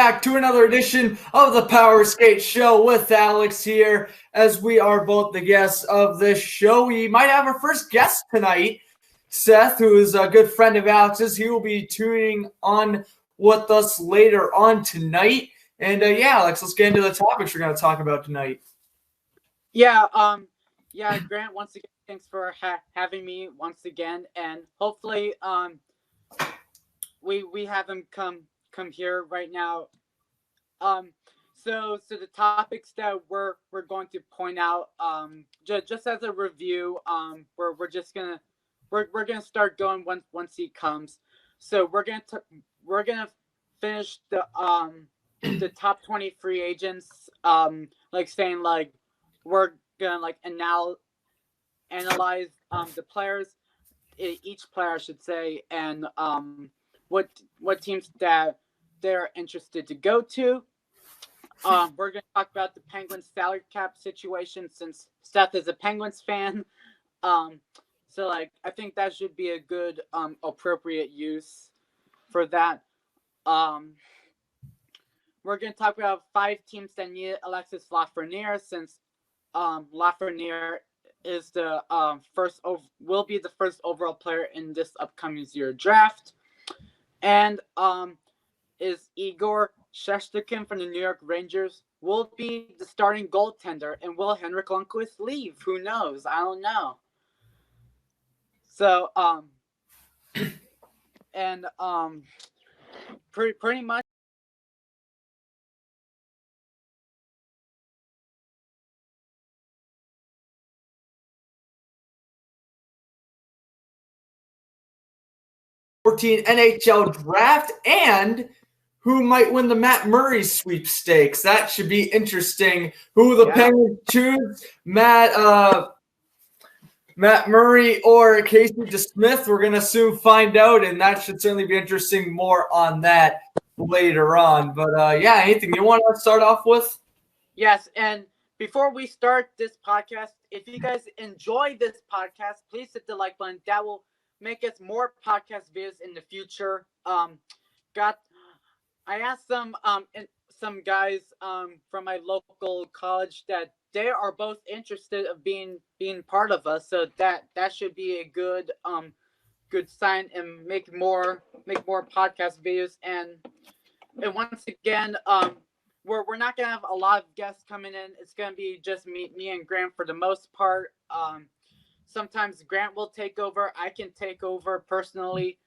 back to another edition of the Powerskateshow with Alex here, as we are both the guests of this show. We might have our first guest tonight, Seth, who is a good friend of Alex's. He will be tuning on with us later on tonight. And Alex, let's get into the topics we're going to talk about tonight. Grant, once again, thanks for having me once again, and hopefully we have him come here right now. So the topics that we're going to point out, just as a review, we're gonna start going once he comes. So we're gonna finish the top 20 free agents, we're gonna analyze the players, each player I should say, and what teams that they're interested to go to. We're going to talk about the Penguins salary cap situation, since Seth is a Penguins fan. So I think that should be a good appropriate use for that. We're going to talk about 5 teams that need Alexis Lafreniere, since Lafreniere is will be the first overall player in this upcoming year draft. And is Igor Shesterkin from the New York Rangers will be the starting goaltender, and will Henrik Lundqvist leave? Who knows? I don't know. So pretty much. NHL draft and who might win the Matt Murray sweepstakes. That should be interesting. Who the Penguins choose, Matt Murray or Casey DeSmith. We're going to soon find out, and that should certainly be interesting. More on that later on. But anything you want to start off with? Yes, and before we start this podcast, if you guys enjoy this podcast, please hit the like button. That will make us more podcast videos in the future. I asked some guys from my local college that they are both interested of being part of us, so that should be a good sign, and make more podcast videos. And once again, we're not gonna have a lot of guests coming in. It's gonna be just me and Grant for the most part. Sometimes Grant will take over. I can take over personally.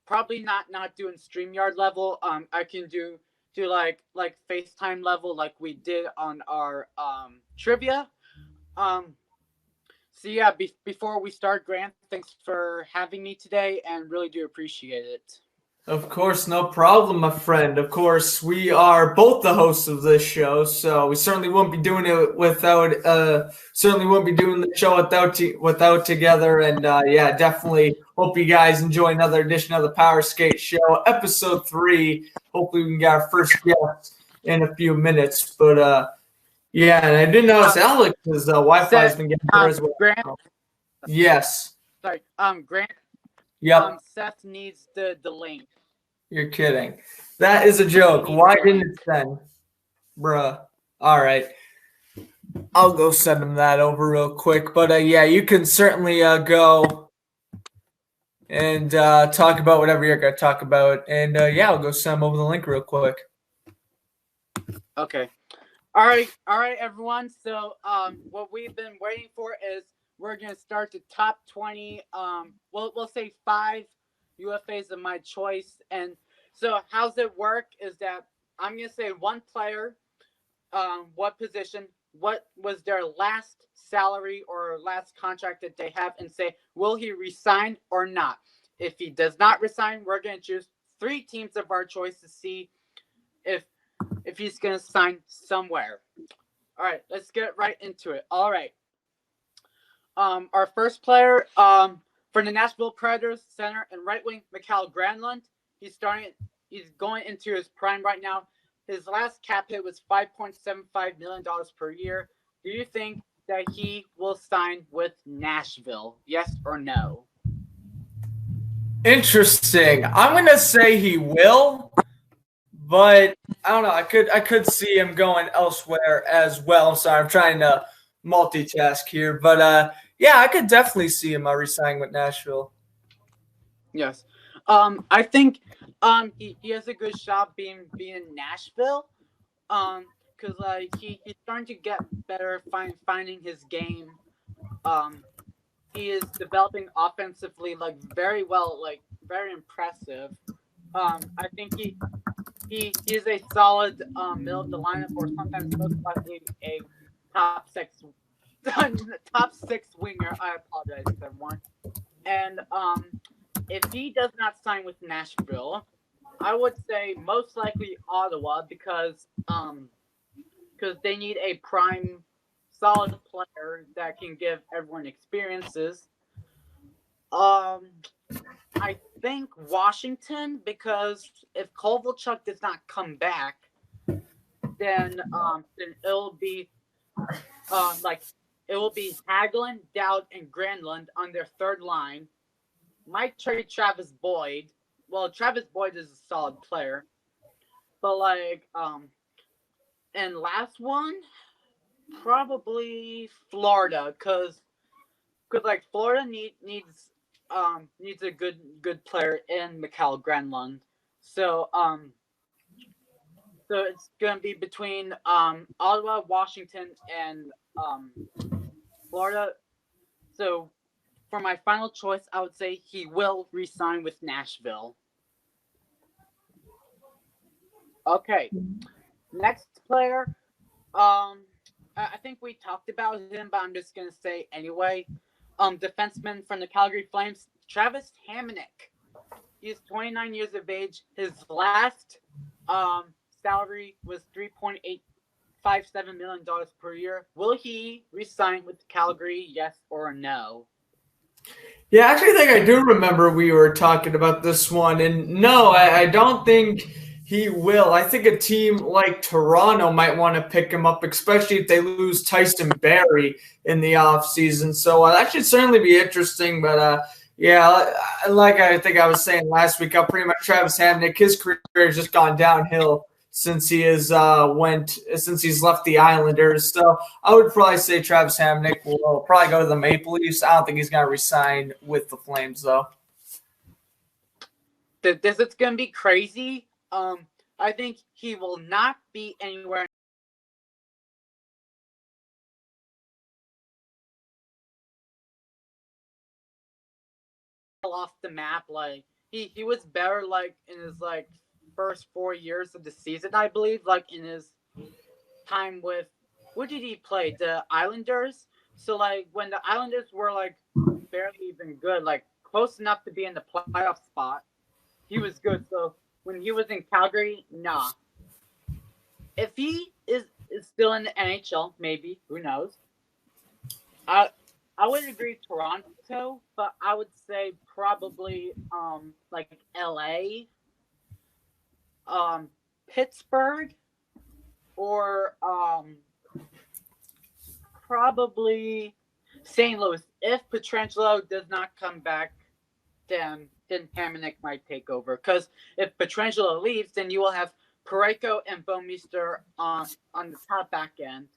Probably not doing StreamYard level. I can do like FaceTime level, like we did on our trivia. Before we start, Grant, thanks for having me today, and really do appreciate it. Of course, no problem, my friend. Of course, we are both the hosts of this show, so we certainly wouldn't be doing it without. Certainly wouldn't be doing the show without together. And definitely hope you guys enjoy another edition of the Powerskate Show, episode 3. Hopefully, we can get our first guest in a few minutes. But and I did notice Alex's Wi-Fi has been getting better as well. Grant. Yes. Sorry, Grant. Yep. Seth needs the link. You're kidding. That is a joke. Why didn't it send? Bruh. All right. I'll go send him that over real quick. But, you can certainly go and talk about whatever you're going to talk about. And, I'll go send him over the link real quick. Okay. All right, everyone. So what we've been waiting for is we're going to start the top 20. We'll say 5 UFAs of my choice. And so how's it work is that I'm going to say one player, what position, what was their last salary or last contract that they have, and say, will he resign or not? If he does not resign, we're going to choose 3 teams of our choice to see if he's going to sign somewhere. All right, let's get right into it. All right. Our first player, for the Nashville Predators, center and right wing, Mikael Granlund. He's going into his prime right now. His last cap hit was $5.75 million per year. Do you think that he will sign with Nashville? Yes or no? Interesting. I'm going to say he will, but I don't know. I could see him going elsewhere as well. I'm sorry, I'm trying to multitask here, but yeah, I could definitely see him resigning with Nashville. Yes. I think he has a good shot being in Nashville. Cause like he's starting to get better finding his game. He is developing offensively like very well, like very impressive. I think he is a solid middle of the lineup, or sometimes most likely a top six top six winger. I apologize, everyone. And if he does not sign with Nashville, I would say most likely Ottawa because they need a prime, solid player that can give everyone experiences. I think Washington because if Kovalchuk does not come back, then it'll be like it will be Hagelin, Dowd, and Granlund on their third line. Might trade Travis Boyd. Well, Travis Boyd is a solid player, but like and last one probably Florida because like Florida needs a good player in Mikael Granlund. So so it's gonna be between Ottawa, Washington, and Florida. So for my final choice, I would say he will re-sign with Nashville. Okay, next player. I think we talked about him, but I'm just gonna say anyway. Defenseman from the Calgary Flames, Travis Hamonic. He's 29 years of age. His last salary was $3.857 million per year. Will he resign with Calgary? Yes or no? Yeah, actually, I think I do remember we were talking about this one, and no, I don't think he will. I think a team like Toronto might want to pick him up, especially if they lose Tyson Barrie in the offseason. So that should certainly be interesting. But yeah, like I think I was saying last week, I'm pretty much Travis Hamonic. His career has just gone downhill since he's left the Islanders. So I would probably say Travis Hamonic will probably go to the Maple Leafs. I don't think he's going to resign with the Flames, though. This is going to be crazy. I think he will not be anywhere off the map. Like he was better like in his like first 4 years of the season, I believe. Like in his time with what did he play? The Islanders. So like when the Islanders were like barely even good, like close enough to be in the playoff spot, he was good. So when he was in Calgary, nah. If he is still in the NHL, maybe, who knows? I would agree Toronto, but I would say probably like LA, Pittsburgh, or probably St. Louis. If Pietrangelo does not come back, then Hamonic might take over. Because if Pietrangelo leaves, then you will have Parayko and Bouwmeester on the top back end.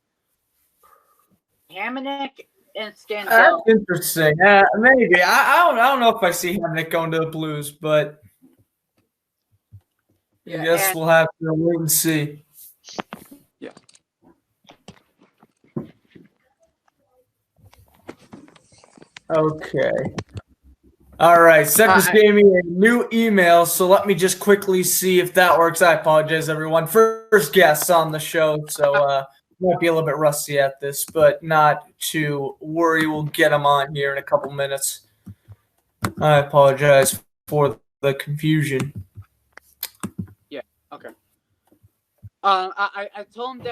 Hamonic and Scandell. That's interesting. Maybe I don't know if I see Hamonic going to the Blues, but I guess we'll have to wait and see. Yeah. Okay. All right. Seth just gave me a new email, so let me just quickly see if that works. I apologize, everyone. First guest on the show, so might be a little bit rusty at this, but not to worry. We'll get him on here in a couple minutes. I apologize for the confusion. Yeah. Okay. I told him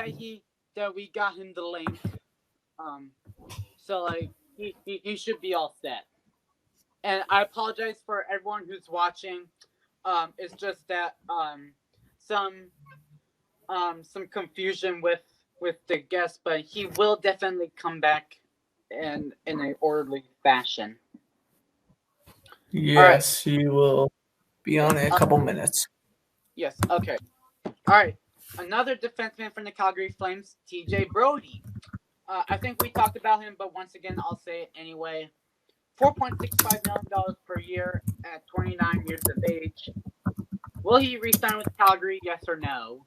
that we got him the link. So like he should be all set. And I apologize for everyone who's watching. It's just that some confusion with the guest, but he will definitely come back in an orderly fashion. Yes, he will be on in a couple minutes. Yes. Okay. All right. Another defenseman from the Calgary Flames, TJ Brody. I think we talked about him, but once again, I'll say it anyway. $4.65 million per year at 29 years of age. Will he re-sign with Calgary, yes or no?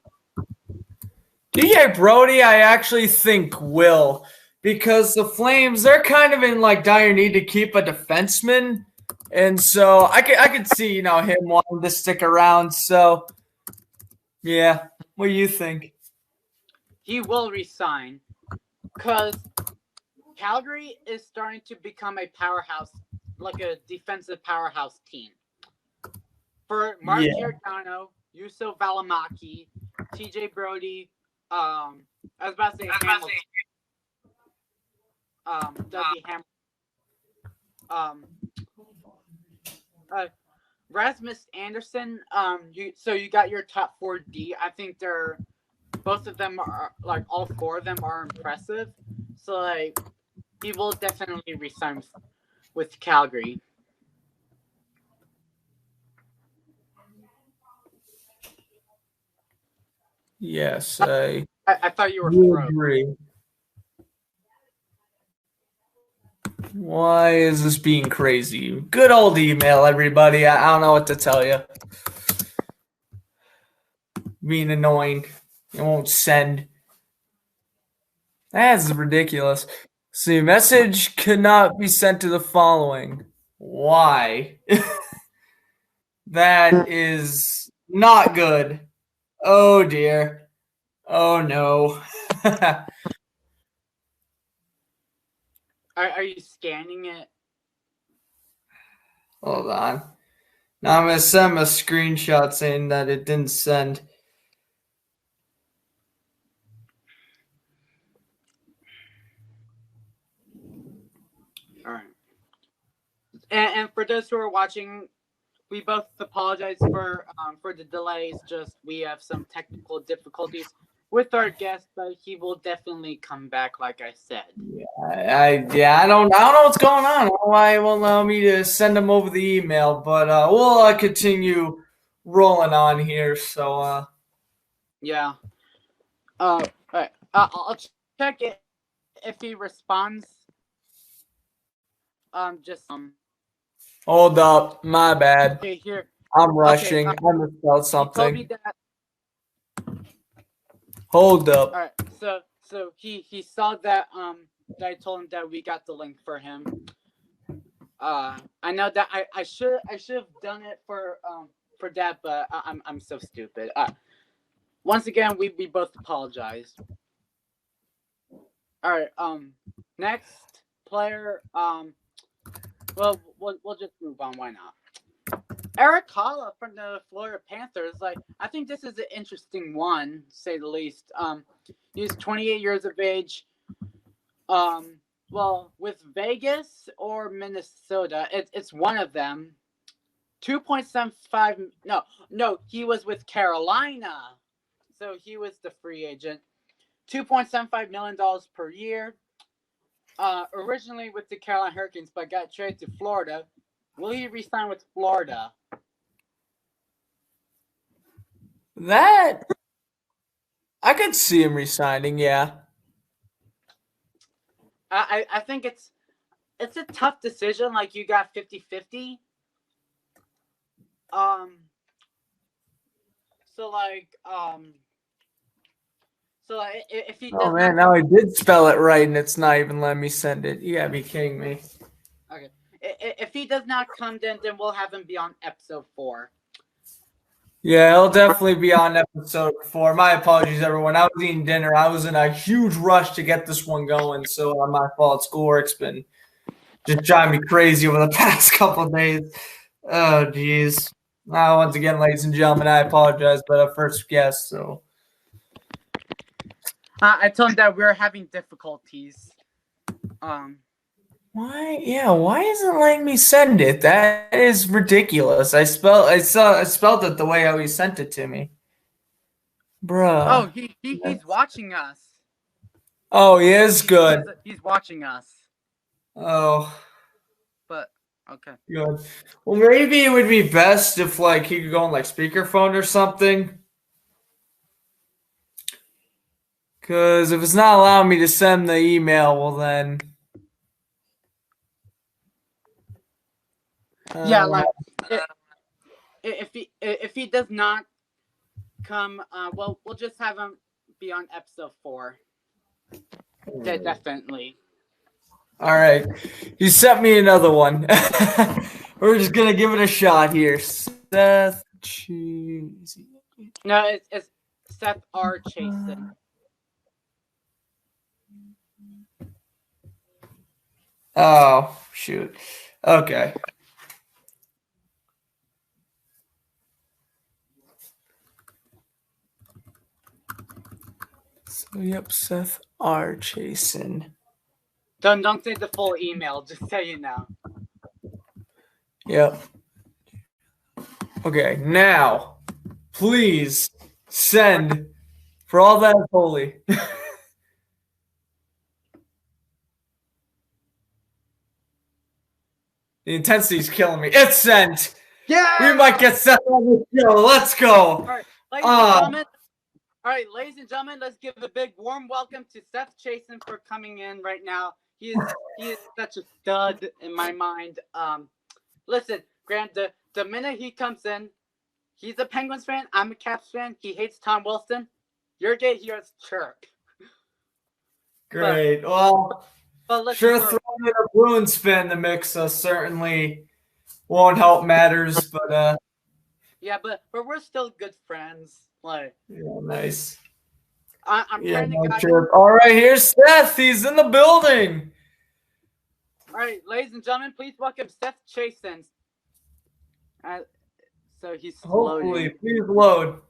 DJ Brody, I actually think will, because the Flames, they're kind of in like dire need to keep a defenseman, and so I could see him wanting to stick around. So, yeah, what do you think? He will re-sign because Calgary is starting to become a powerhouse, like a defensive powerhouse team. For Mark Giordano, Juuso Valimaki, TJ Brody, I was about to say Hamilton. Dougie Hamilton. Rasmus Anderson. You got your top 4D. I think both of them are like all four of them are impressive. So like he will definitely resign with Calgary. Yes, I thought you were agree. Why is this being crazy? Good old email, everybody. I don't know what to tell you. Being annoying. It won't send. That's ridiculous. See, message cannot be sent to the following. Why? That is not good. Oh, dear. Oh, no. Are you scanning it? Hold on. Now I'm going to send a screenshot saying that it didn't send. All right. And for those who are watching, we both apologize for the delays. Just we have some technical difficulties with our guest, but he will definitely come back, like I said. I don't know what's going on. I don't know why it won't allow me to send him over the email, but we'll continue rolling on here. So yeah. All right. I'll check it if he responds. Hold up, my bad. Okay, here. I'm rushing. I misspelled something. He told me that. Hold up. All right. So he saw that that I told him that we got the link for him. I know that I should have done it for that, but I'm so stupid. Once again, we both apologize. All right. Next player. Well, we'll just move on. Why not? Eric Holla from the Florida Panthers. Like, I think this is an interesting one, to say the least. He's 28 years of age. Well, with Vegas or Minnesota, it's one of them. 2.75. No, he was with Carolina, so he was the free agent. $2.75 million per year. Originally with the Carolina Hurricanes, but got traded to Florida. Will he re-sign with Florida? That I could see him re-signing, yeah. I think it's a tough decision. Like, you got 50-50. So if he does now I did spell it right and it's not even letting me send it. You gotta be kidding me. Okay. If he does not come, then we'll have him be on episode 4. Yeah, he'll definitely be on episode 4. My apologies, everyone. I was eating dinner. I was in a huge rush to get this one going, so my fault. Schoolwork's been just driving me crazy over the past couple of days. Oh, geez. Once again, ladies and gentlemen, I apologize, but our first guest, so. I told him that we're having difficulties. Why? Yeah, why isn't it letting me send it? That is ridiculous. I spelled it the way how he sent it to me. Bruh. Oh, he's watching us. Oh, he is good. He's watching us. Oh. But okay. Good. Well, maybe it would be best if he could go on speakerphone or something. Because if it's not allowing me to send the email, well then. Yeah, like if he does not come, we'll just have him be on episode 4. Yeah, definitely. All right, you sent me another one. We're just gonna give it a shot here. Seth Cheesy. No, it's Seth R. Chason. Oh shoot. Okay. So yep, Seth R. Chason. Don't say the full email, just so you know. Yep. Okay, now, please send for all that is holy. The intensity's killing me. It's sent. Yeah. We might get Seth on the show. Let's go. All right, ladies and gentlemen. All right, ladies and gentlemen, let's give a big warm welcome to Seth Chason for coming in right now. He is such a stud in my mind. Listen, Grant, the minute he comes in, he's a Penguins fan. I'm a Caps fan. He hates Tom Wilson. You're gay. Here's chirp. Great. Well, listen, sure, throwing in a Bruins fan in the mix certainly won't help matters, but yeah, but we're still good friends. Like, yeah, nice. I'm trying to guide. All right, here's Seth. He's in the building. All right, ladies and gentlemen, please welcome Seth Chason. So he's hopefully loading. Please load.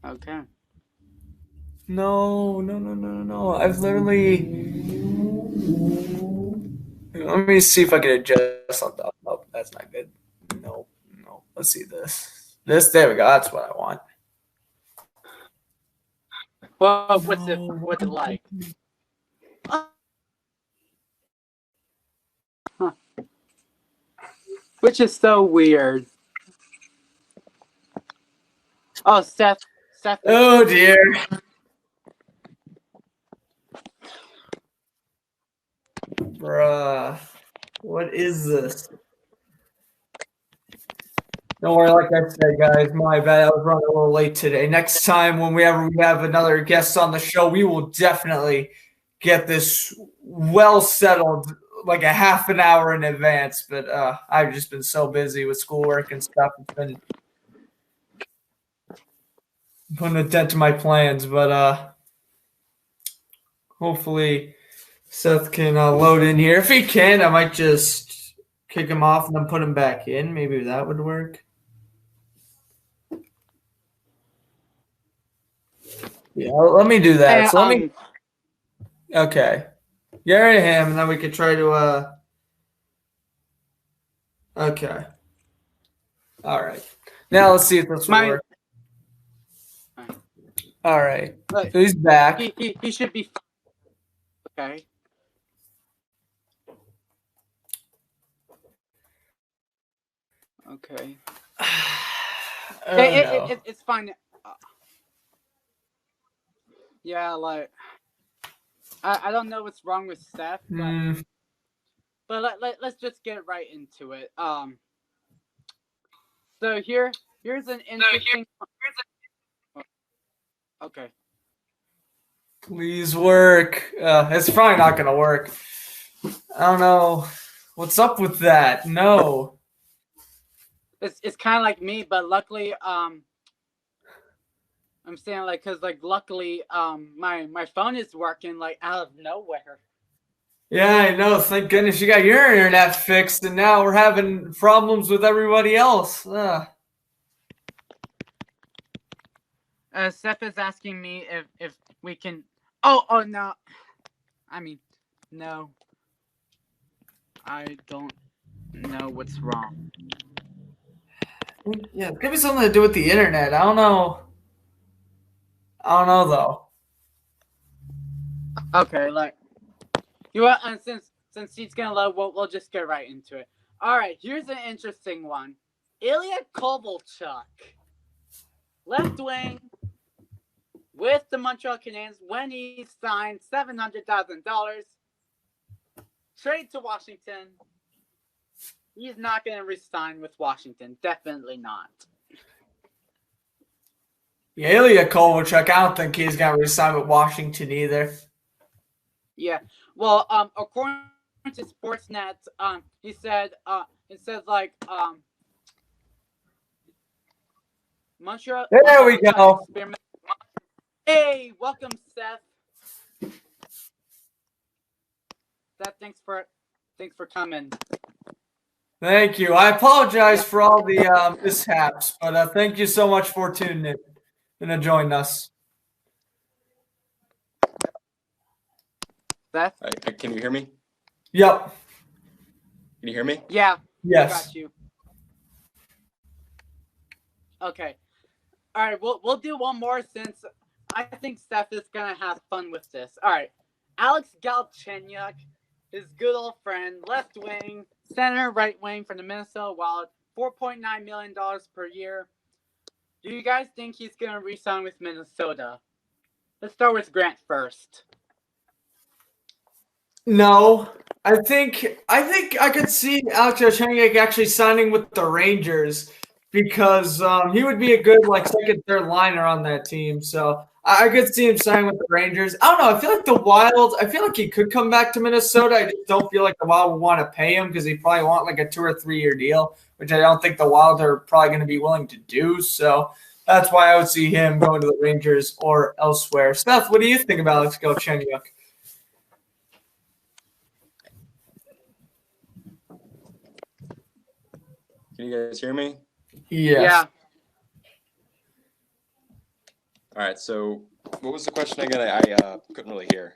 Okay. No. I've literally. Let me see if I can adjust on that. Oh, that's not good. No. Let's see this. There we go. That's what I want. Well, what's it like? Huh. Which is so weird. Oh, Seth. Oh dear. Bruh. What is this? Don't worry, like I said, guys, my bad. I was running a little late today. Next time, when we have another guest on the show, we will definitely get this well settled, like a half an hour in advance. But I've just been so busy with schoolwork and stuff. It's been putting a dent to my plans. But hopefully Seth can load in here. If he can, I might just kick him off and then put him back in. Maybe that would work. Yeah, let me do that. So let me. Okay, get rid of him, and then we could try to. Okay. All right. Now let's see if this will work. All right. So he's back. He should be. Okay. Okay. It's fine. Yeah, like I don't know what's wrong with Seth, but let's just get right into it. So here's an interesting. Okay. Please work. It's probably not gonna work. I don't know what's up with that. No. It's kind of like me, but luckily, I'm saying like, cause like luckily, my phone is working like out of nowhere. Yeah, I know. Thank goodness you got your internet fixed, and now we're having problems with everybody else. Seth is asking me if we can. Oh no, I mean, no. I don't know what's wrong. Yeah, it could be something to do with the internet. I don't know though. Okay, like you know what? And since he's gonna load, we'll just get right into it. All right, here's an interesting one. Ilya Kovalchuk. left wing with the Montreal Canadiens when he signed $700,000 trade to Washington. He's not going to resign with Washington. Definitely not. Yeah, Ilya Kovalchuk, I don't think he's going to resign with Washington either. Yeah. Well, according to Sportsnet, he said, it says like, Montreal. There we go. Hey, welcome, Seth. Seth, thanks for coming. Thank you. I apologize for all the mishaps, but thank you so much for tuning in and joining us. Seth? Can you hear me? Yep. Can you hear me? Yeah. Yes. I got you. Okay. All right. We'll do one more since I think Seth is gonna have fun with this. All right. Alex Galchenyuk, his good old friend, left wing, center, right wing for the Minnesota Wild, $4.9 million per year. Do you guys think he's gonna re-sign with Minnesota? Let's start with Grant first. No, I think I could see Alex Galchenyuk actually signing with the Rangers because he would be a good second, third liner on that team. So I could see him signing with the Rangers. I don't know. I feel like the Wild. I feel like he could come back to Minnesota. I just don't feel like the Wild would want to pay him because he probably want a 2 or 3 year deal, which I don't think the Wild are probably going to be willing to do. So that's why I would see him going to the Rangers or elsewhere. Seth, what do you think about Alex Galchenyuk? Can you guys hear me? Yes. Yeah. All right. So, what was the question again? I couldn't really hear.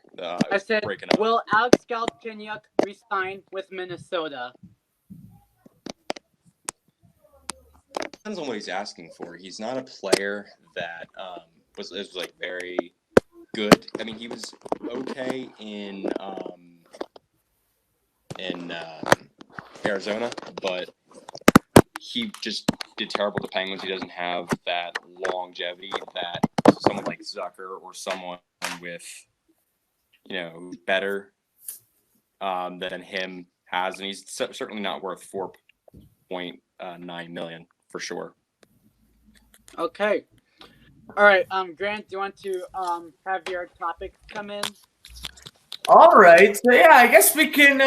I said, breaking up. will Alex Galchenyuk resign with Minnesota? Depends on what he's asking for. He's not a player that was very good. I mean, he was okay in Arizona, but he just did terrible to Penguins. He doesn't have that longevity that someone like Zucker or someone with, better than him has. And he's certainly not worth $4.9 million for sure. Okay. All right. Grant, do you want to have your topic come in? All right. So, yeah, I guess we can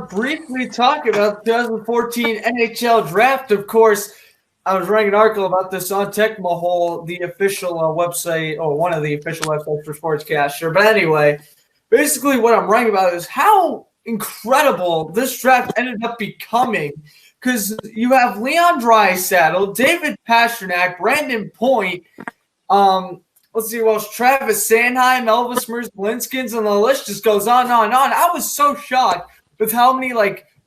briefly talk about the 2014 NHL draft. Of course, I was writing an article about this on Tech Mahal, the official website, or one of the official websites for Sportscaster. But anyway, basically what I'm writing about is how incredible this draft ended up becoming. Because you have Leon Draisaitl, David Pastrnak, Brandon Point, let's see who else. Travis Sanheim, Elvis Merzlinskins, and the list just goes on and on and on. I was so shocked with how many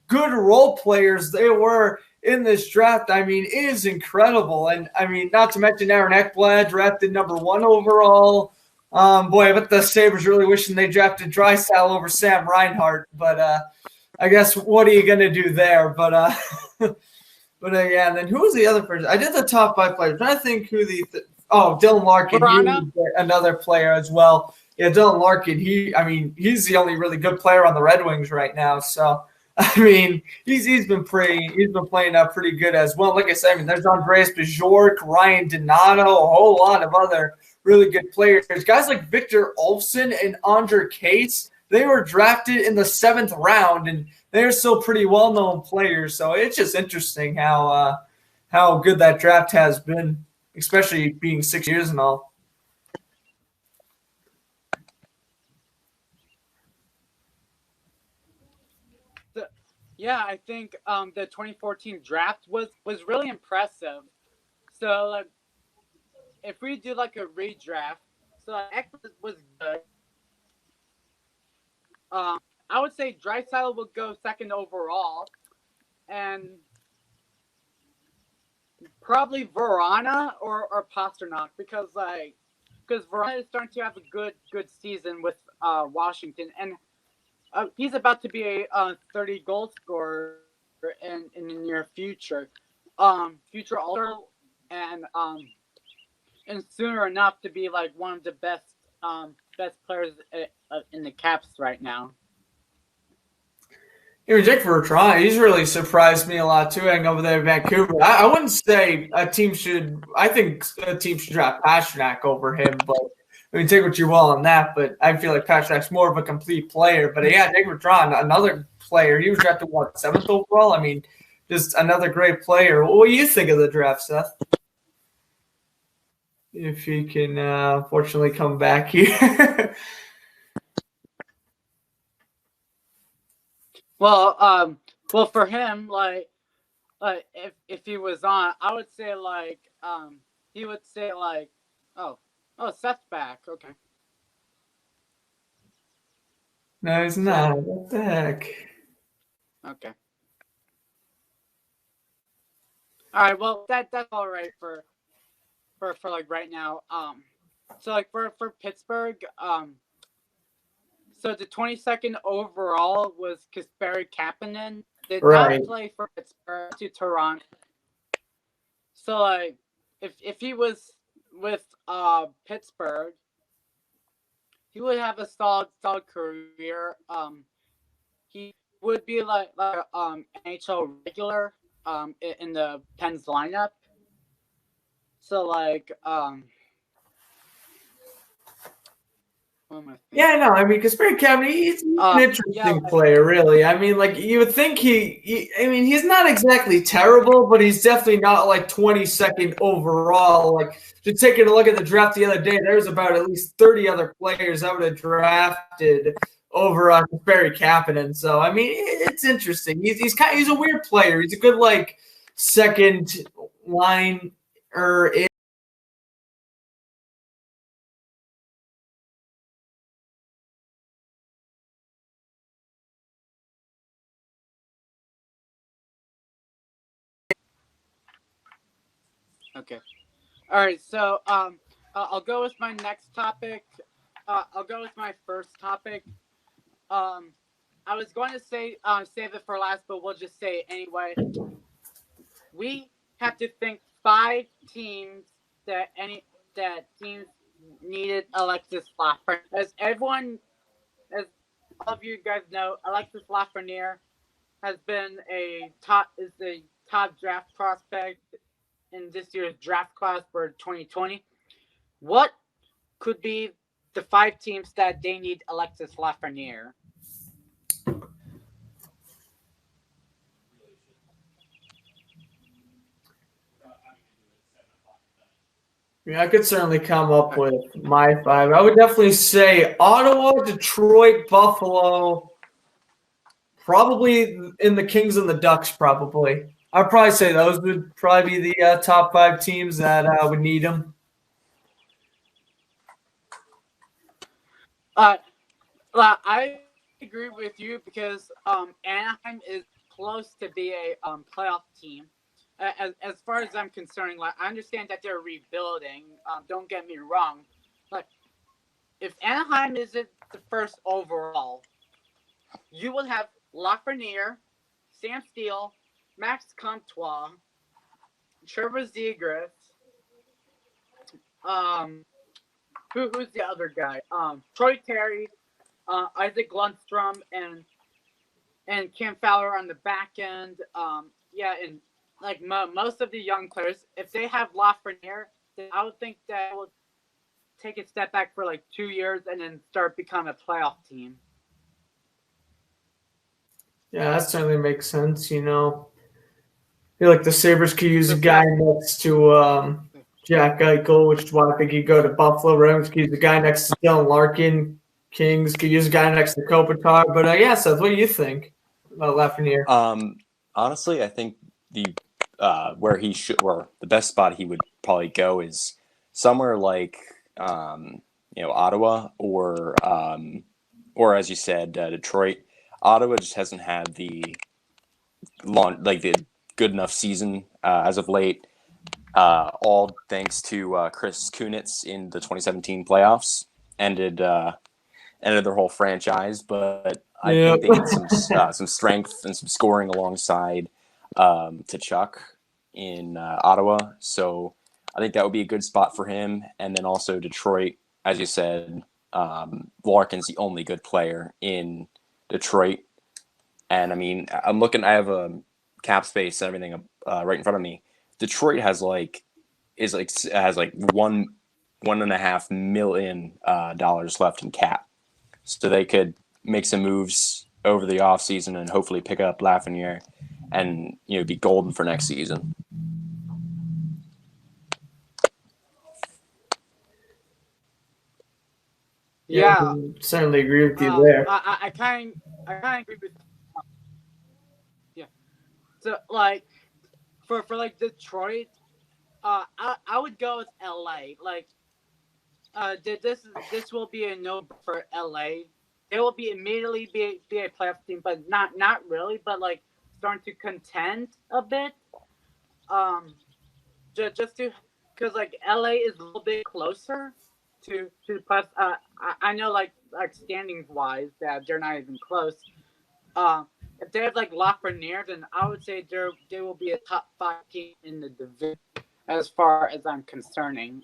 good role players there were in this draft. I mean, it is incredible. And I mean, not to mention Aaron Ekblad drafted number 1 overall. Boy, I bet the Sabres really wishing they drafted Draisaitl over Sam Reinhart. But I guess what are you gonna do there? But yeah. And then who was the other person? I did the top 5 players. I'm trying to think who Dylan Larkin, another player as well. Yeah, Dylan Larkin. He's the only really good player on the Red Wings right now. So, I mean, he's been playing pretty good as well. Like I said, there's Andreas Bjork, Ryan Donato, a whole lot of other really good players. Guys like Victor Olofsson and Andre Case, they were drafted in the 7th round, and they're still pretty well-known players. So it's just interesting how good that draft has been, especially being 6 years and all. Yeah, I think the 2014 draft was really impressive. So if we do a redraft, so Ekman was good. I would say Draisaitl would go 2nd overall, and probably Verana or Pastrnak because Verana is starting to have a good season with Washington, and he's about to be a 30 goal scorer in the near future. Future All-Star, and and sooner enough to be like one of the best players in the Caps right now. Jake Bertrand, he's really surprised me a lot too. Hanging over there in Vancouver, I wouldn't say a team should. I think a team should draft Pastrnak over him, but I mean, take what you will on that. But I feel like Pastrak's more of a complete player. But yeah, Jake Bertrand, another player. He was drafted 7th overall. I mean, just another great player. What do you think of the draft, Seth? If he can, fortunately, come back here. Well, for him, like if he was on, I would say he would say oh, Seth's back. Okay. No, he's not. What the heck? Okay. All right. Well, that's all right for like right now. So like for Pittsburgh, so the 22nd overall was Kasperi Kapanen. Did not play for Pittsburgh to Toronto. So like if he was with Pittsburgh, he would have a solid career. He would be like NHL regular in the Pens lineup. So like yeah, no, I mean, Kasperi Kapanen, he's an interesting player, really. I mean, like, you would think I mean, he's not exactly terrible, but he's definitely not, like, 22nd overall. Like, just taking a look at the draft the other day, there's about at least 30 other players I would have drafted over Kasperi Kapanen. So, I mean, it's interesting. He's a weird player. He's a good, like, second line or Okay. All right. So I'll go with my next topic. I'll go with my first topic. I was going to say save it for last, but we'll just say it anyway. We have to think 5 teams that teams needed Alexis Lafreniere. As all of you guys know, Alexis Lafreniere has been the top draft prospect in this year's draft class for 2020. What could be the 5 teams that they need Alexis Lafreniere? Yeah, I could certainly come up with my 5. I would definitely say Ottawa, Detroit, Buffalo, probably in the Kings and the Ducks, probably. I'd probably say those would probably be the top 5 teams that would need them. I agree with you because Anaheim is close to be a playoff team. As far as I'm concerned, like I understand that they're rebuilding. Don't get me wrong. Like if Anaheim isn't the first overall, you will have Lafreniere, Sam Steele, Max Comtois, Trevor Zegras. Who's the other guy? Troy Terry, Isaac Lundstrom, and Cam Fowler on the back end. And like most of the young players, if they have Lafreniere, then I would think that will take a step back for like 2 years and then start becoming a playoff team. Yeah, that certainly makes sense. I feel like the Sabres could use a guy next to Jack Eichel, which is why I think he'd go to Buffalo. Rams could use a guy next to Dylan Larkin. Kings could use a guy next to Kopitar. But yeah, Seth, what do you think about Lafreniere? Honestly, I think the best spot he would probably go is somewhere like Ottawa or as you said, Detroit. Ottawa just hasn't had the good enough season as of late. All thanks to Chris Kunitz in the 2017 playoffs ended their whole franchise. But I think they need some strength and some scoring alongside Tkachuk in Ottawa. So I think that would be a good spot for him. And then also Detroit, as you said, Larkin's the only good player in Detroit. And I mean, I have a cap space and everything right in front of me. Detroit has like $1.5 million left in cap, so they could make some moves over the offseason and hopefully pick up Lafreniere and be golden for next season. Yeah, I certainly agree with you there. I kind of agree with. Yeah. So like for like Detroit, I would go with LA. Like, this will be a no for LA. They will immediately be a playoff team, but not really. But like starting to contend a bit. Just to because like LA is a little bit closer to the playoffs. I know like standings wise that they're not even close. If they have like Lafreniere, then I would say they will be a top 5 team in the division, as far as I'm concerning.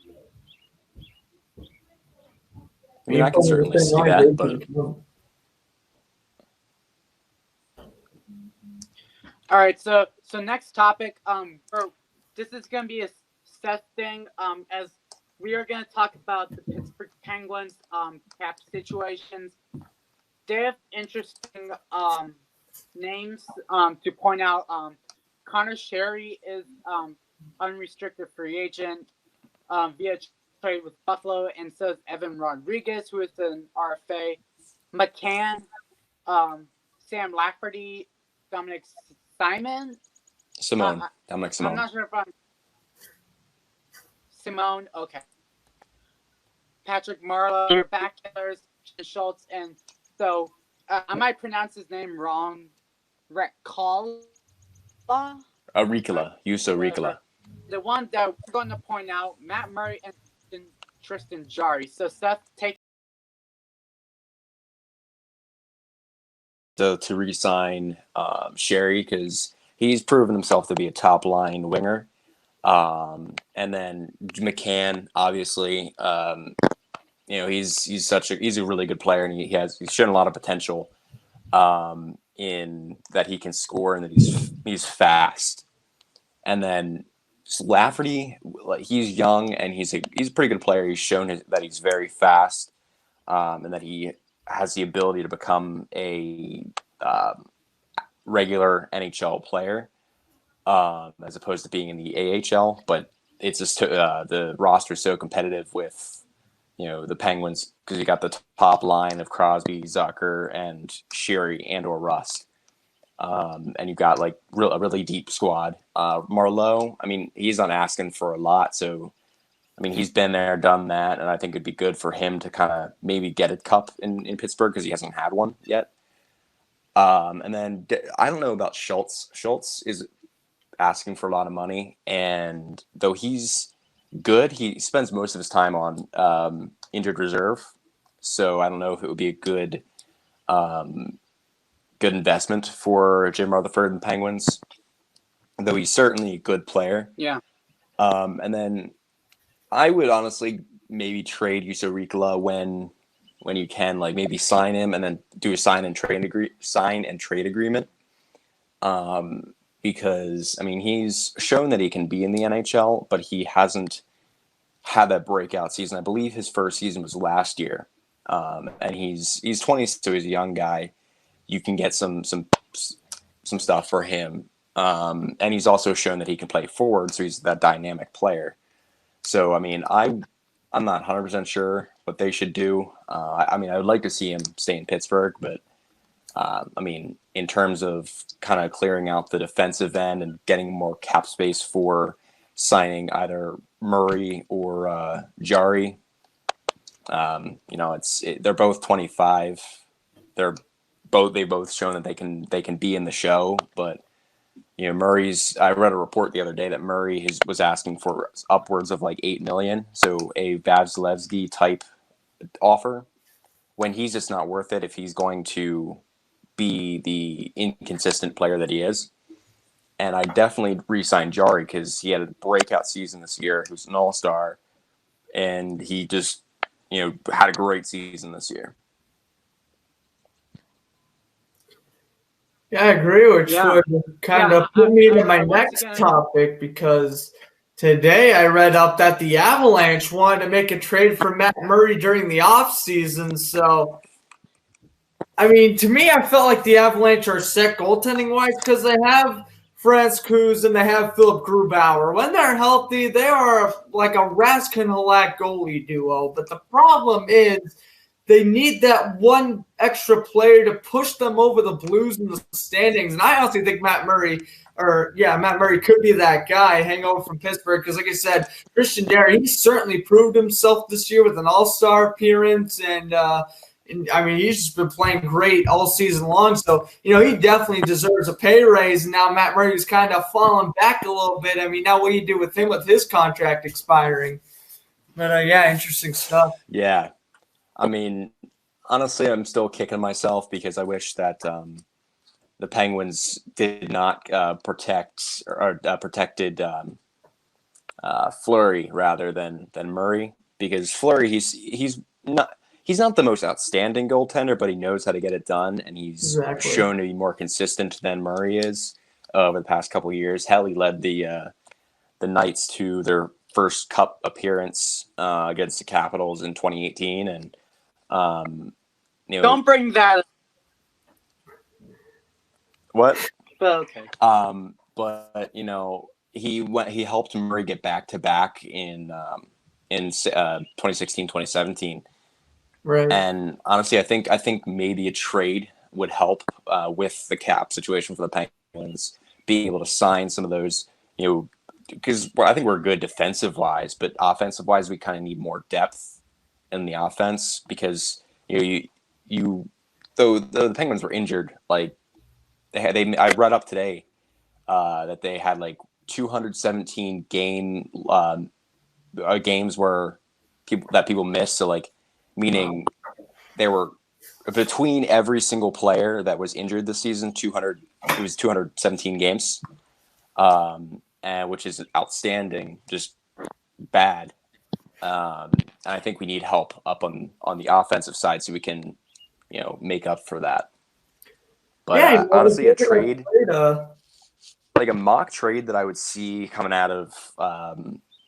I mean, I can certainly see that, but all right. So next topic. This is gonna be a Seth thing. As we are gonna talk about the Pittsburgh Penguins cap situations. They have interesting names to point out. Connor Sherry is unrestricted free agent via trade with Buffalo, and so is Evan Rodriguez, who is an RFA. McCann, Sam Lafferty, Dominic Simon. Dominic Simone. I'm not sure if I'm Simone. Okay. Patrick Marleau, backkillers, Schultz, and so I might pronounce his name wrong. Ricola. Ricola. The one that we're going to point out, Matt Murray and Tristan Jarry. So Seth, take to re-sign Sherry because he's proven himself to be a top line winger. And then McCann, obviously, he's a really good player, and he's shown a lot of potential in that he can score and that he's fast. And then Lafferty, he's young and he's a pretty good player. He's shown that he's very fast and that he has the ability to become a regular NHL player as opposed to being in the AHL. But it's just the roster is so competitive with the Penguins because you got the top line of Crosby, Zucker, and Sherry and/or Rust. And you've got like a really deep squad. Marleau, I mean, he's not asking for a lot. So, I mean, he's been there, done that. And I think it'd be good for him to kind of maybe get a cup in Pittsburgh because he hasn't had one yet. And then I don't know about Schultz. Schultz is asking for a lot of money. And though he's good, he spends most of his time on injured reserve. So I don't know if it would be a good investment for Jim Rutherford and the Penguins, though he's certainly a good player. Yeah. And then I would honestly maybe trade Juuso Riikola when you can, like maybe sign him and then do a sign and trade agreement. Because I mean he's shown that he can be in the NHL, but he hasn't had that breakout season. I believe his first season was last year. And he's 20, so he's a young guy. You can get some stuff for him. And he's also shown that he can play forward, so he's that dynamic player. So, I mean, I'm not 100% sure what they should do. I mean, I would like to see him stay in Pittsburgh, but, I mean, in terms of kind of clearing out the defensive end and getting more cap space for signing either Murray or Jarry, they're both 25. They've both shown that they can be in the show, but Murray's. I read a report the other day that Murray was asking for upwards of like $8 million, so a Vasilevsky type offer, when he's just not worth it if he's going to be the inconsistent player that he is. And I definitely re-signed Jari because he had a breakout season this year. He was an all-star, and he just, had a great season this year. Yeah, I agree, which would kind of put me into my next topic, because today I read up that the Avalanche wanted to make a trade for Matt Murray during the offseason. So, I mean, to me, I felt like the Avalanche are set goaltending-wise because they have Franz Kuz and they have Philip Grubauer. When they're healthy, they are like a Raskin-Halak goalie duo. But the problem is they need that one extra player to push them over the Blues in the standings. And I honestly think Matt Murray could be that guy, hang over from Pittsburgh. Because, like I said, Christian Darry, he certainly proved himself this year with an all-star appearance. And I mean, he's just been playing great all season long. So, he definitely deserves a pay raise. And now Matt Murray's kind of fallen back a little bit. I mean, now what do you do with him with his contract expiring? But, interesting stuff. Yeah. I mean, honestly, I'm still kicking myself because I wish that the Penguins did not protected Fleury rather than Murray, because Fleury he's not the most outstanding goaltender, but he knows how to get it done, and he's shown to be more consistent than Murray is over the past couple of years. Hell, he led the Knights to their first Cup appearance against the Capitals in 2018, and don't bring that up. What? But okay. But he helped Murray get back-to-back in 2016, 2017. Right. And honestly, I think maybe a trade would help with the cap situation for the Penguins, being able to sign some of those, because I think we're good defensive-wise, but offensive-wise, we kind of need more depth in the offense, because though the Penguins were injured, like I read up today that they had like 217 games where people missed. So like, meaning they were between every single player that was injured this season, 217 games, and which is outstanding, just bad. And I think we need help up on the offensive side so we can, make up for that. But honestly, a trade, like a mock trade that I would see coming out of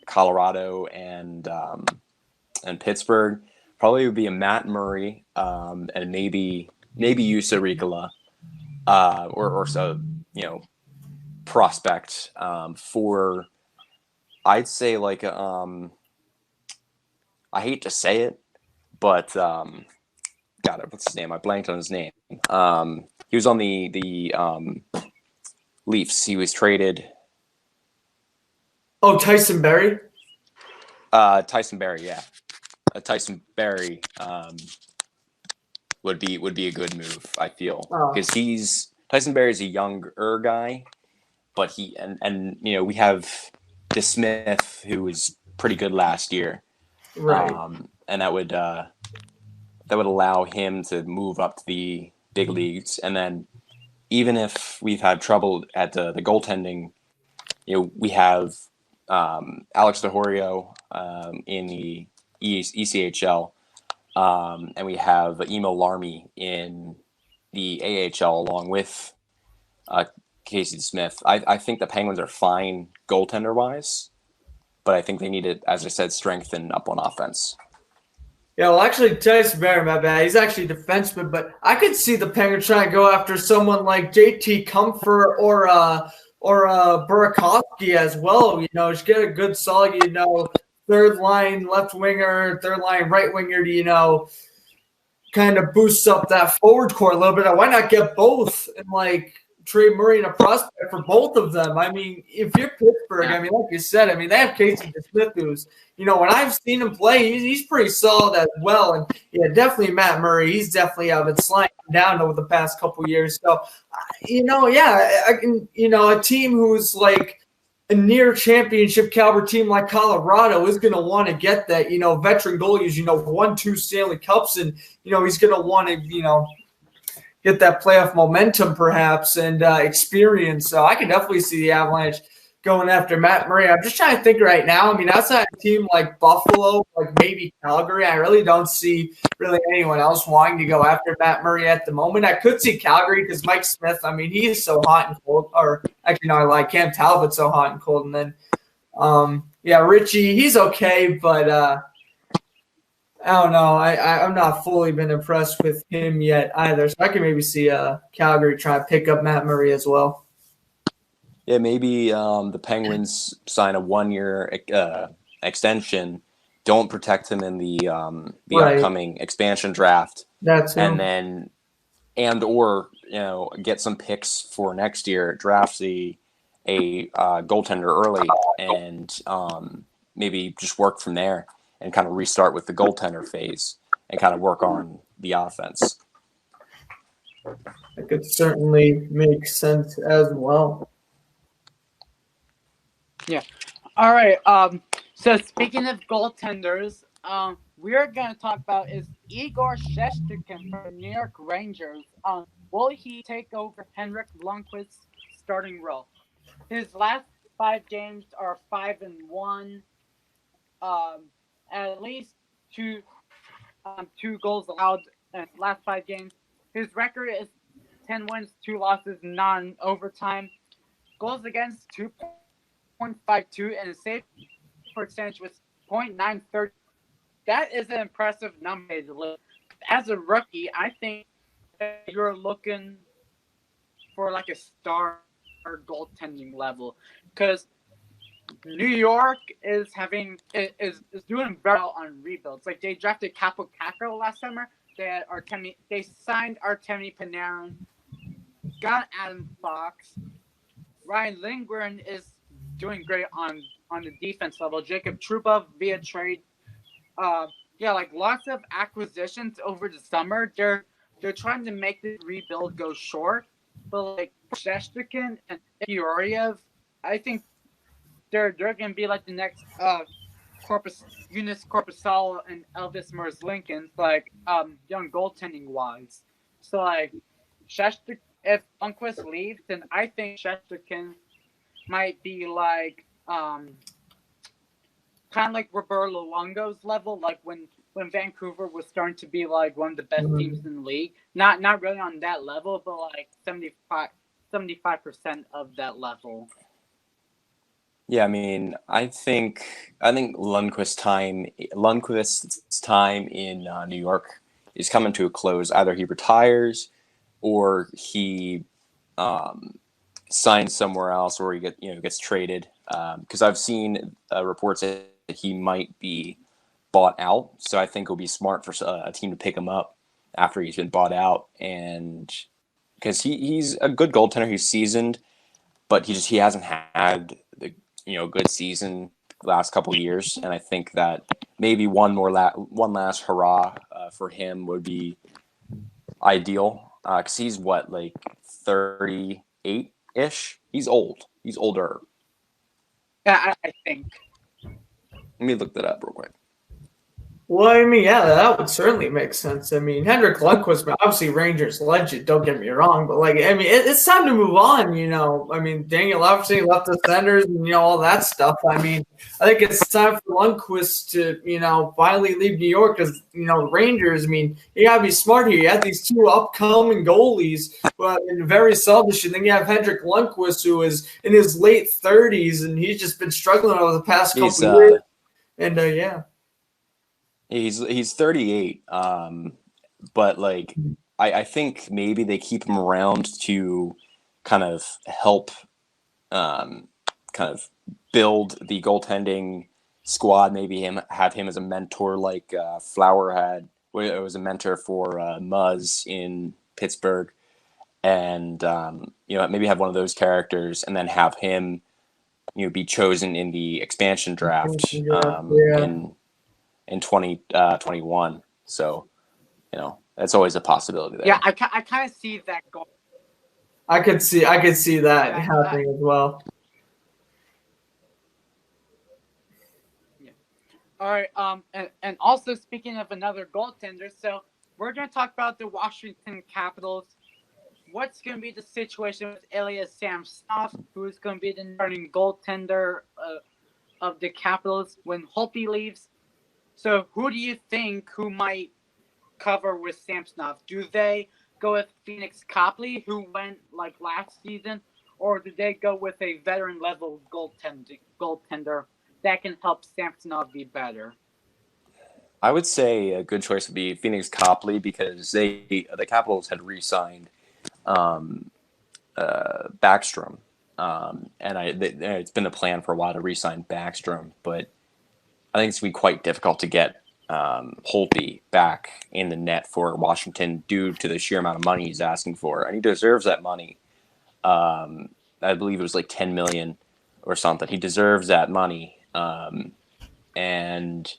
Colorado and Pittsburgh, probably would be a Matt Murray and maybe Juuso Riikola or so, prospect for, I'd say like I hate to say it, but what's his name? I blanked on his name. He was on the Leafs. He was traded. Oh, Tyson Barrie? Tyson Barrie, yeah. Tyson Barrie would be a good move, I feel, because Tyson Barrie is a younger guy, but we have DeSmith, who was pretty good last year, right? And that would allow him to move up to the big leagues, and then even if we've had trouble at the goaltending, we have Alex DeHorio in the ECHL, and we have Emo Larmy in the AHL along with Casey Smith. I think the Penguins are fine goaltender-wise, but I think they need to, as I said, strengthen up on offense. Yeah, well, actually, Tyson Barrie, my bad. He's actually a defenseman, but I could see the Penguins trying to go after someone like JT Comfort or Burakovsky as well. Just get a good solid, third line left winger, third line right winger to, kind of boost up that forward core a little bit. Why not get both and trade Murray and a prospect for both of them? I mean, if you're Pittsburgh, like you said, they have Casey DeSmith, who's, when I've seen him play, he's pretty solid as well. And yeah, definitely Matt Murray. He's definitely been sliding down over the past couple years. So, I can, a team who's like a near championship caliber team like Colorado is going to want to get that, veteran goalies, won 2 Stanley Cups, and, he's going to want to, get that playoff momentum perhaps and experience. So I can definitely see the Avalanche going after Matt Murray. I'm just trying to think right now. I mean, outside a team like Buffalo, like maybe Calgary, I really don't see really anyone else wanting to go after Matt Murray at the moment. I could see Calgary because Mike Smith, I mean, he is so hot and cold. Or actually, no, I lied. Cam Talbot's so hot and cold. And then, Richie, he's okay, but I don't know. I'm not fully been impressed with him yet either. So I can maybe see Calgary try to pick up Matt Murray as well. Yeah, maybe the Penguins sign a 1-year extension. Don't protect him in the Right. upcoming expansion draft. That's him. And then or get some picks for next year. Draft a goaltender early and maybe just work from there and kind of restart with the goaltender phase and kind of work on the offense. That could certainly make sense as well. Yeah. All right. So speaking of goaltenders, we're gonna talk about is Igor Shesterkin from the New York Rangers. Will he take over Henrik Lundqvist's starting role? His last 5 games are 5-1. At least two goals allowed in the last 5 games. His record is 10 wins, 2 losses, non-overtime. Goals against 2.52 and his save percentage was .930. That is an impressive number. As a rookie, I think you're looking for like a star goaltending level because New York is doing very well on rebuilds. Like they drafted Capo Caco last summer. They signed Artemi Panarin, got Adam Fox. Ryan Lindgren is doing great on the defense level. Jacob Trouba via trade. Like lots of acquisitions over the summer. They're trying to make the rebuild go short. But like Shesterkin and Georgiev, I think they're gonna be like the next Eunice Corpusalo and Elvis Merzlikins, like young goaltending wise. So like if Lundqvist leaves, then I think Shesterkin might be like kind of like Roberto Luongo's level, like when Vancouver was starting to be like one of the best teams in the league. Not really on that level, but like 75% of that level. Yeah, I mean, I think Lundqvist's time in New York is coming to a close. Either he retires, or he signs somewhere else, or he gets traded. Because I've seen reports that he might be bought out. So I think it'll be smart for a team to pick him up after he's been bought out, and because he's a good goaltender, he's seasoned, but he hasn't had the good season the last couple of years, and I think that maybe one last hurrah for him would be ideal. Because he's like 38-ish. He's old. He's older. Yeah, I think. Let me look that up real quick. Well, I mean, yeah, that would certainly make sense. I mean, Henrik Lundqvist, obviously Rangers legend, don't get me wrong, but like, I mean, it's time to move on, I mean, Daniel obviously left the Senators and, all that stuff. I mean, I think it's time for Lundqvist to, finally leave New York because, the Rangers, I mean, you got to be smart here. You have these 2 upcoming goalies who have been very selfish, and then you have Henrik Lundqvist, who is in his late 30s, and he's just been struggling over the past couple years. And, yeah. He's 38, but like I think maybe they keep him around to kind of help, kind of build the goaltending squad. Maybe have him as a mentor, like Flower was a mentor for Muzz in Pittsburgh, and maybe have one of those characters, and then have him be chosen in the expansion draft in 2021. So, that's always a possibility there. Yeah, I kind of see that going. I could see that happening as well. Yeah. All right. And also speaking of another goaltender, so we're going to talk about the Washington Capitals. what's going to be the situation with Ilya Samsonov, who's going to be the starting goaltender of the Capitals when Holtby leaves? So who do you think who might cover with Samsonov? Do they go with Phoenix Copley, who went like last season, or do they go with a veteran level goaltender that can help Samsonov be better? I would say a good choice would be Phoenix Copley because the Capitals had re-signed Backstrom, and it's been a plan for a while to re-sign Backstrom, but I think it's going to be quite difficult to get Holtby back in the net for Washington due to the sheer amount of money he's asking for, and he deserves that money. I believe it was like $10 million or something. He deserves that money, and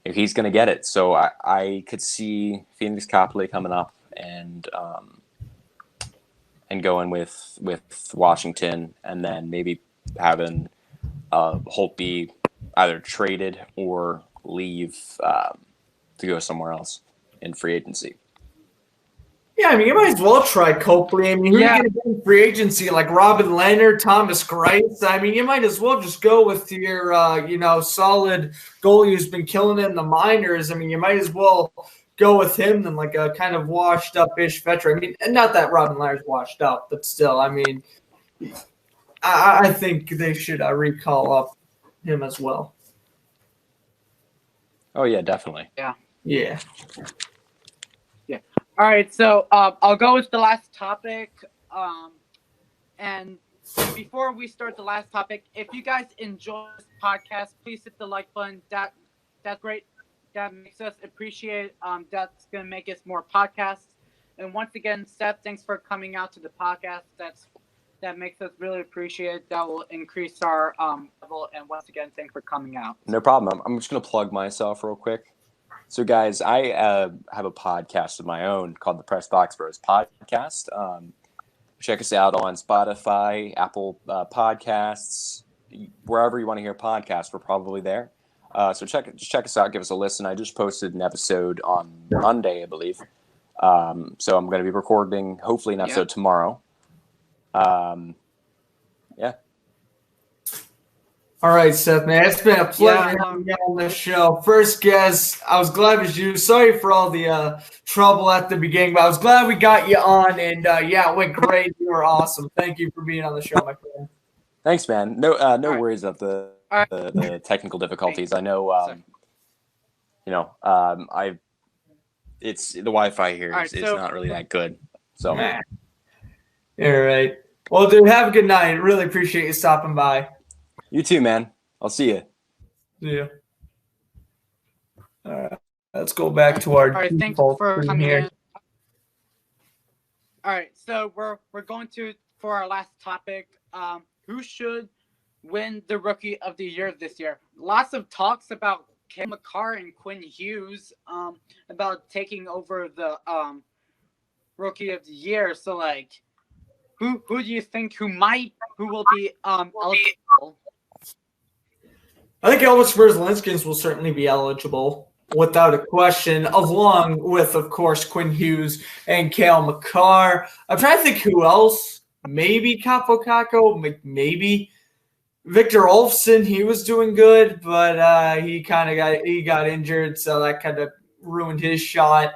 he's going to get it. So I could see Phoenix Copley coming up and going with Washington, and then maybe having Holtby either traded or leave to go somewhere else in free agency. Yeah, I mean, you might as well try Copley. I mean, who are you going to get in free agency? Like Robin Leonard, Thomas Greiss? I mean, you might as well just go with your, solid goalie who's been killing it in the minors. I mean, you might as well go with him than like a kind of washed-up-ish veteran. I mean, and not that Robin Leonard's washed up, but still, I mean, I think they should recall up him as well. Oh, yeah, definitely. Yeah. Yeah. All right, so I'll go with the last topic. And before we start the last topic, if you guys enjoy this podcast, please hit the like button. That's great. That makes us appreciate. That's gonna make us more podcasts. And once again, Seth, thanks for coming out to the podcast. That makes us really appreciate. That will increase our level. And once again, thanks for coming out. No problem. I'm just gonna plug myself real quick. So, guys, I have a podcast of my own called the Press Box Bros Podcast. Check us out on Spotify, Apple Podcasts, wherever you want to hear podcasts. We're probably there. So check us out. Give us a listen. I just posted an episode on Monday, I believe. So I'm going to be recording, hopefully, an episode tomorrow. Yeah. All right, Seth, man. It's been a pleasure having you on the show. First guest, I was glad it was you. Sorry for all the trouble at the beginning, but I was glad we got you on. And, it went great. You were awesome. Thank you for being on the show, my friend. Thanks, man. No worries about the technical difficulties. I know, it's the Wi-Fi here is not really that good. So, all right. Well, dude, have a good night. Really appreciate you stopping by. You too, man. I'll see you. See ya. All right. Let's go back to our. All right. Thanks for coming in. All right. So we're going for our last topic. Who should win the Rookie of the Year this year? Lots of talks about Cale Makar and Quinn Hughes about taking over the Rookie of the Year. So like, who do you think who will be eligible? I think Elvis Merzlinskis will certainly be eligible without a question, along with, of course, Quinn Hughes and Cale Makar. I'm trying to think who else. Maybe Capo Caco, maybe Victor Olofsson. He was doing good, but he got injured, so that kind of ruined his shot.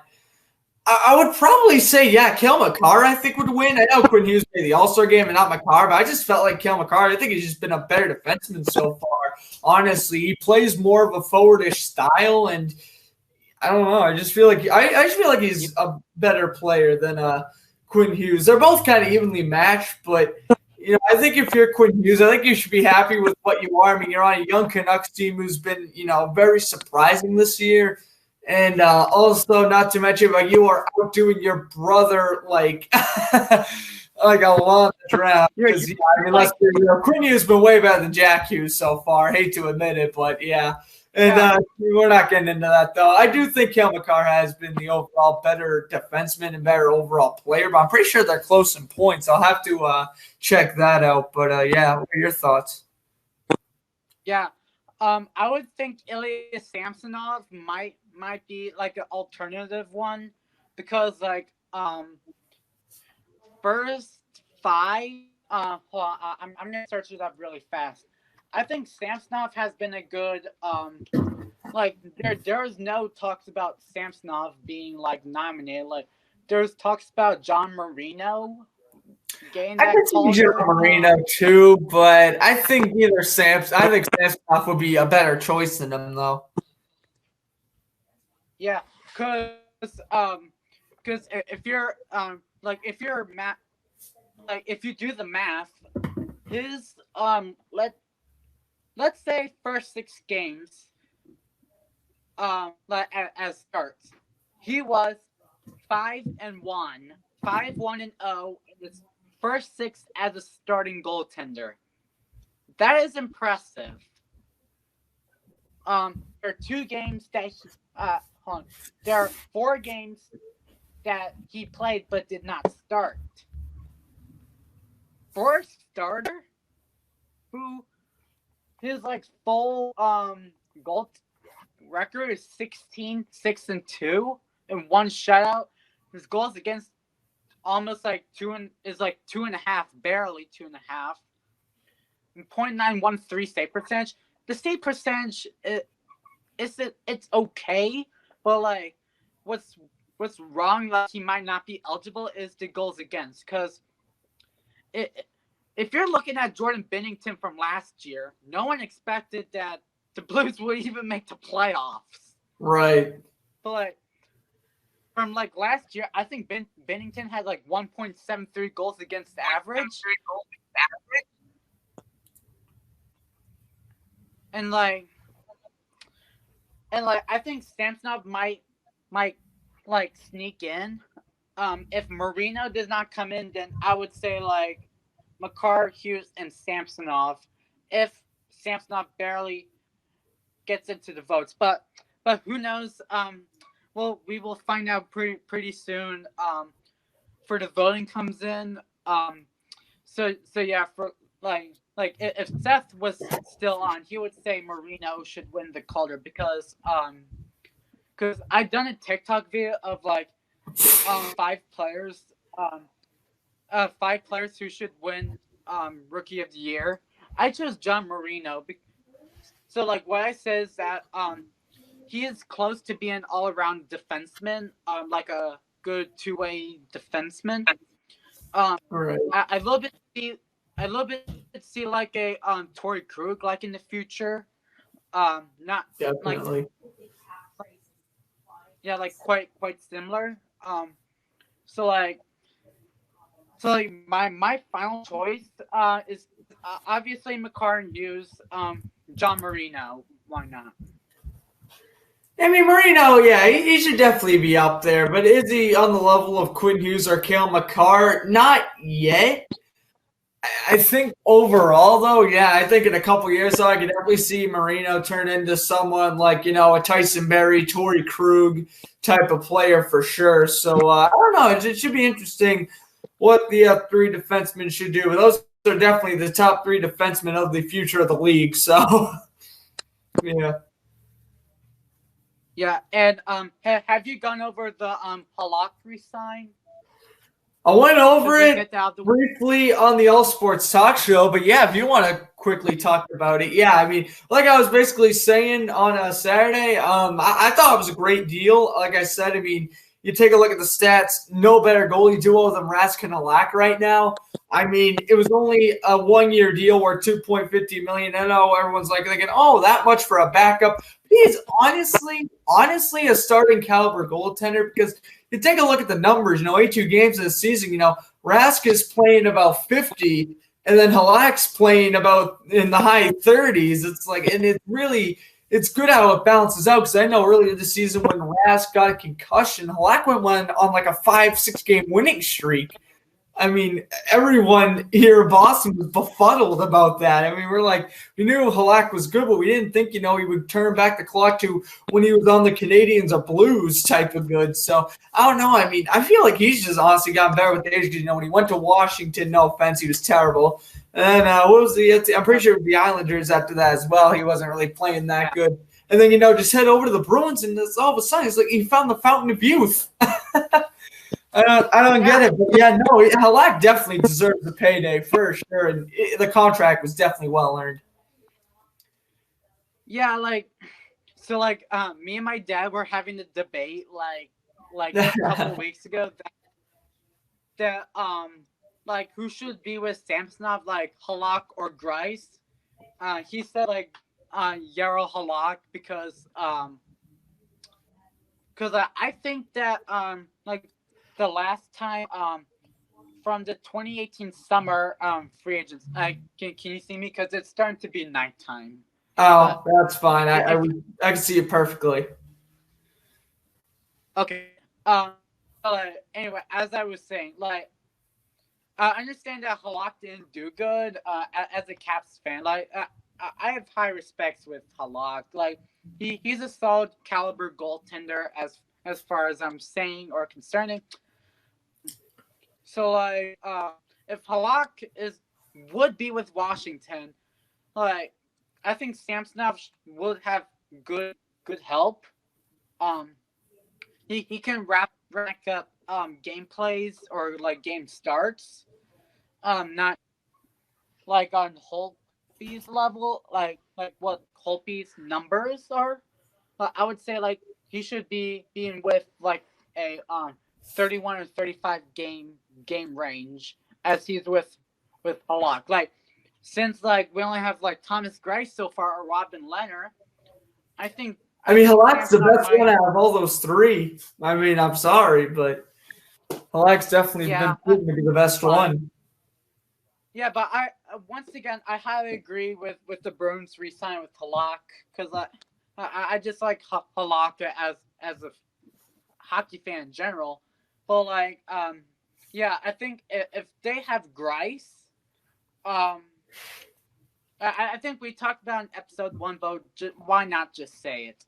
I would probably say, Cale Makar, I think, would win. I know Quinn Hughes made the All-Star game and not Makar, but I just felt like Cale Makar, I think he's just been a better defenseman so far. Honestly, he plays more of a forwardish style, and I don't know. I just feel like he's a better player than Quinn Hughes. They're both kind of evenly matched, but I think if you're Quinn Hughes, I think you should be happy with what you are. I mean, you're on a young Canucks team who's been very surprising this year. And also, not to mention, you are outdoing your brother like a lot of the draft. Because Quinn Hughes has been way better than Jack Hughes so far. Hate to admit it, but yeah. And we're not getting into that though. I do think Cale Makar has been the overall better defenseman and better overall player, but I'm pretty sure they're close in points. I'll have to check that out. But what are your thoughts? Yeah. I would think Ilya Samsonov might be like an alternative one because first 5, hold on, I'm gonna search it up really fast. I think Samsonov has been a good like there's no talks about Samsonov being like nominated. Like there's talks about John Marino getting I that could see Calder. Marino too, but I think I think Samsonov would be a better choice than him, though. Yeah, because if you're if you do the math, his let's say first 6 games as starts, he was 5-1, 5-1-0 in his first 6 as a starting goaltender. That is impressive. There are 2 games that he, there are 4 games that he played but did not start. For a starter, who his like full goal record is 16-6-2 and 1 shutout. His goals against almost like 2.5, barely 2.5. And .913 save percentage. The save percentage it's okay, but like what's wrong, like he might not be eligible, is the goals against, because if you're looking at Jordan Binnington from last year, no one expected that the Blues would even make the playoffs. Right. But like from like last year, I think Binnington had like 1.73 goals against average. And like I think Samsonov might like sneak in. If Marino does not come in, then I would say like Makar, Hughes, and Samsonov. If Samsonov barely gets into the votes, but who knows? Well, we will find out pretty soon. For the voting comes in. So yeah, for like if Seth was still on, he would say Marino should win the Calder because I've done a TikTok video of like 5 players who should win Rookie of the Year. I chose John Marino. So like what I said is that he is close to being an all-around defenseman, like a good 2-way defenseman. Right. I love it see like a Torrey Krug like in the future. Not Definitely. like quite similar. So my final choice is obviously Makar and Hughes. John Marino, why not? I mean, Marino, yeah, he should definitely be up there, but is he on the level of Quinn Hughes or Cale Makar? Not yet. I think overall, though, yeah, I think in a couple years, though, I could definitely see Marino turn into someone like, a Tyson Berry, Torrey Krug type of player for sure. So, I don't know. It should be interesting what the 3 defensemen should do. But those are definitely the top 3 defensemen of the future of the league. So, yeah. Yeah, and have you gone over the Halak resign? I went over it briefly on the All Sports Talk Show, but yeah, if you want to quickly talk about it, yeah, I mean, like I was basically saying on a Saturday, I thought it was a great deal. Like I said, I mean, you take a look at the stats, no better goalie duo than Rask and Halak right now. I mean, it was only a 1-year deal worth $2.50 million. I know everyone's like thinking, oh, that much for a backup. He is honestly a starting caliber goaltender because you take a look at the numbers, 82 games this season, Rask is playing about 50 and then Halak's playing about in the high 30s. It's like, and it's good how it balances out because I know earlier this season when Rask got a concussion, Halak went on like a 5-6 game winning streak. I mean, everyone here in Boston was befuddled about that. I mean, we knew Halak was good, but we didn't think, he would turn back the clock to when he was on the Canadians or Blues type of good. So, I don't know. I mean, I feel like he's just honestly gotten better with age because, when he went to Washington, no offense, he was terrible. And what was I'm pretty sure it was the Islanders after that as well. He wasn't really playing that good. And then, just head over to the Bruins, and all of a sudden, it's like he found the fountain of youth. I don't get it, but yeah, no, Halak definitely deserves the payday for sure, and the contract was definitely well earned. Yeah, me and my dad were having a debate like a couple weeks ago that who should be with Samsonov, like Halak or Grice. He said Yarrow Halak because I think that like the last time from the 2018 summer free agents. Can you see me? Because it's starting to be nighttime. Oh, that's fine. I can see it perfectly. Okay. Anyway, as I was saying, I understand that Halak didn't do good. As a Caps fan, I have high respects with Halak. Like he's a solid caliber goaltender as far as I'm saying or concerning. So if Halak would be with Washington, like I think Samsonov would have good help. Um, he can rack up game plays or like game starts. Not like on Holtby's level, like what Holtby's numbers are. I would say like he should be being with like a 31 or 35 game range as he's with Halak. Like since like we only have like Thomas Grice so far or Robin Leonard, I think I mean, Halak's the Samsonov best one out of all those three. I mean, I'm sorry, but Halak's definitely been proven to be the best one. Yeah, but I once again I highly agree with the Bruins re-signing with Halak because I just like Halak as a hockey fan in general. But yeah, I think if they have Grice, I think we talked about in episode 1, but why not just say it?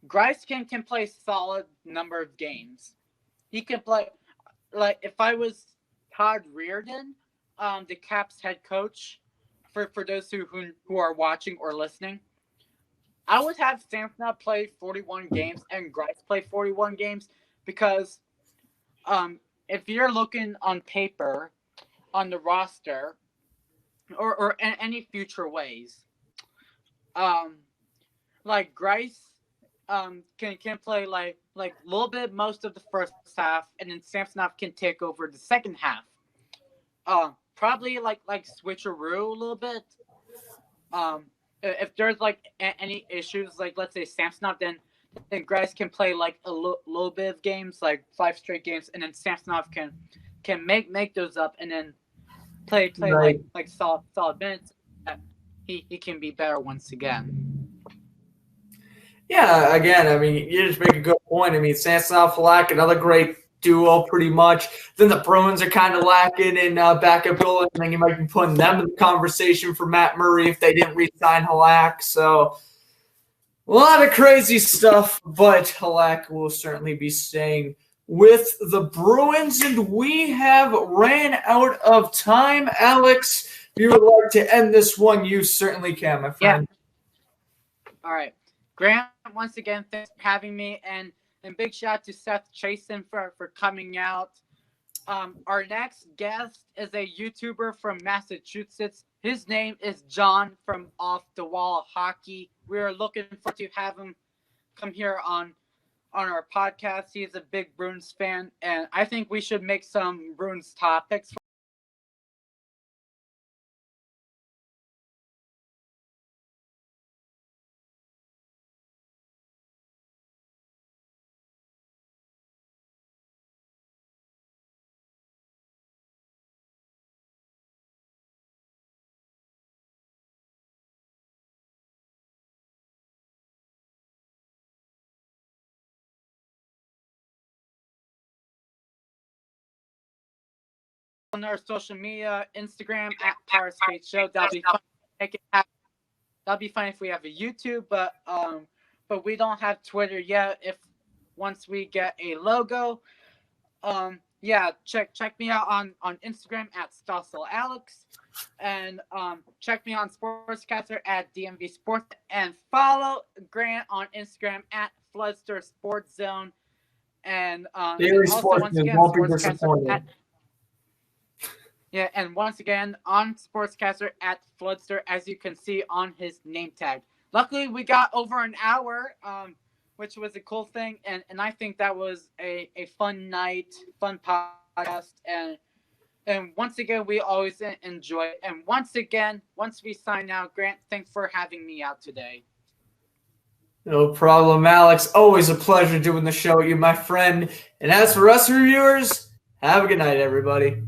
Grice can play solid number of games. He can play like if I was Todd Reardon, the Caps head coach, for those who are watching or listening, I would have Samsonov play 41 games and Grice play 41 games because if you're looking on paper on the roster or in any future ways, like Grice can play like a little bit most of the first half, and then Samsonov can take over the second half. Probably like switcheroo a little bit. If there's like any issues, like let's say Samsonov, then Grice can play like a little bit of games, like 5 straight games, and then Samsonov can make those up, and then play Right. like solid minutes. He can be better once again. Yeah, again, I mean, you just make a good point. I mean, Samsonov, Halak, another great duo, pretty much. Then the Bruins are kind of lacking in backup goal, and then you might be putting them in the conversation for Matt Murray if they didn't re-sign Halak. So a lot of crazy stuff, but Halak will certainly be staying with the Bruins, and we have ran out of time. Alex, if you would like to end this one, you certainly can, my friend. Yeah. All right. Grant, once again, thanks for having me, and big shout out to Seth Chason for coming out. Our next guest is a YouTuber from Massachusetts. His name is John from Off the Wall Hockey. We are looking forward to have him come here on our podcast. He's a big Bruins fan, and I think we should make some Bruins topics. On our social media, Instagram at Powerskateshow. That'll be fun. That'll be fine if we have a YouTube, but we don't have Twitter yet. If once we get a logo, yeah, check me out on Instagram at StosselAlex, and check me on Sportscaster at DMV Sports, and follow Grant on Instagram at Floodster Sports Zone. And Daily and also sports once news again, won't be Sportscaster disappointed. and once again on Sportscaster at Floodster, as you can see on his name tag. Luckily, we got over an hour, which was a cool thing, and I think that was a fun night, fun podcast, and once again, we always enjoy it. And once again, once we sign out, Grant, thanks for having me out today. No problem, Alex. Always a pleasure doing the show with you, my friend. And as for us reviewers, have a good night, everybody.